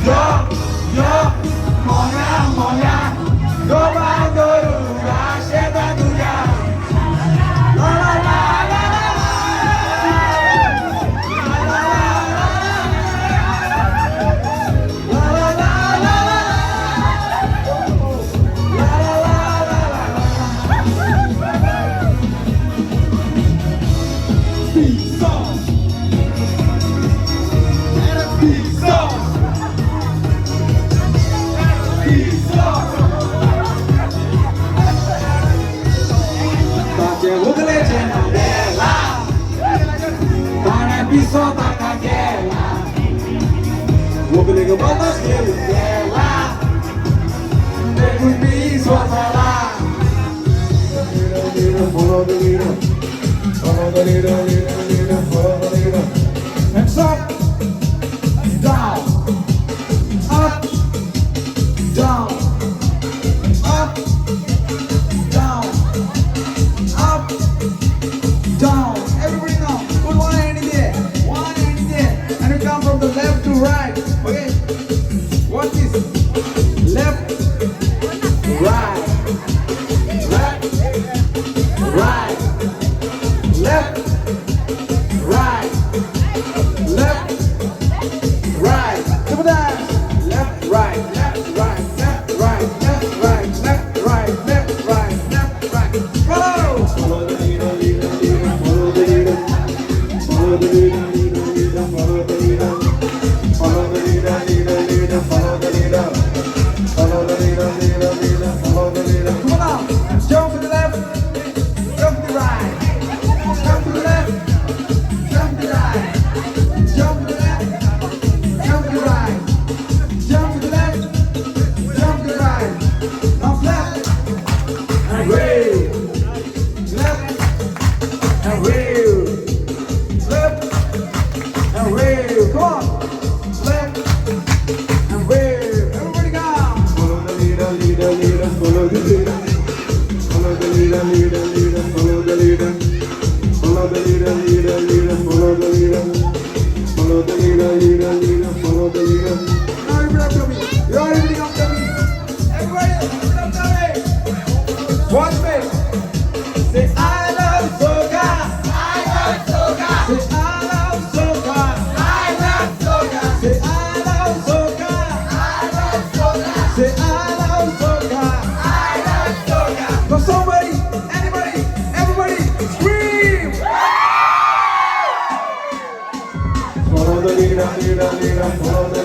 yo, moya, Dobandoruga, Shebaduga. La la la la la Piso Konkani, wobbling about the scale, there will be swatala. Follow the leader, follow the leader, follow the leader. Hands up, down, up, down, up, down, up, down. Everybody now, put one hand in there. And you come from the left to right. Okay? Watch this. Left, right, left, right, left, right, left, right. Come on down. Left, right, left, right, left, right, left, right, left, right, left, right, left, right. Follow. Follow the leader, follow the leader, follow the leader. Follow the leader, follow the leader, follow the leader, follow the leader, follow the leader. Come on now, jump to the left, jump to the right, jump to the left, jump to the right, jump to the left, jump to the right, jump to the left, jump to the right. Now left and wave, left and wave, left. And wave, come on, left and wave, everybody go. Follow the leader, follow the leader, follow the leader, follow the leader, follow the leader, follow the leader, follow the leader, follow the leader. Now everybody after me, you all everybody after me. Everybody after me. Watch me. Say I love soca, I love soca. Say I love soca. Say I love soca. Say I love soca. Now somebody, anybody, everybody, scream! Follow the leader, follow the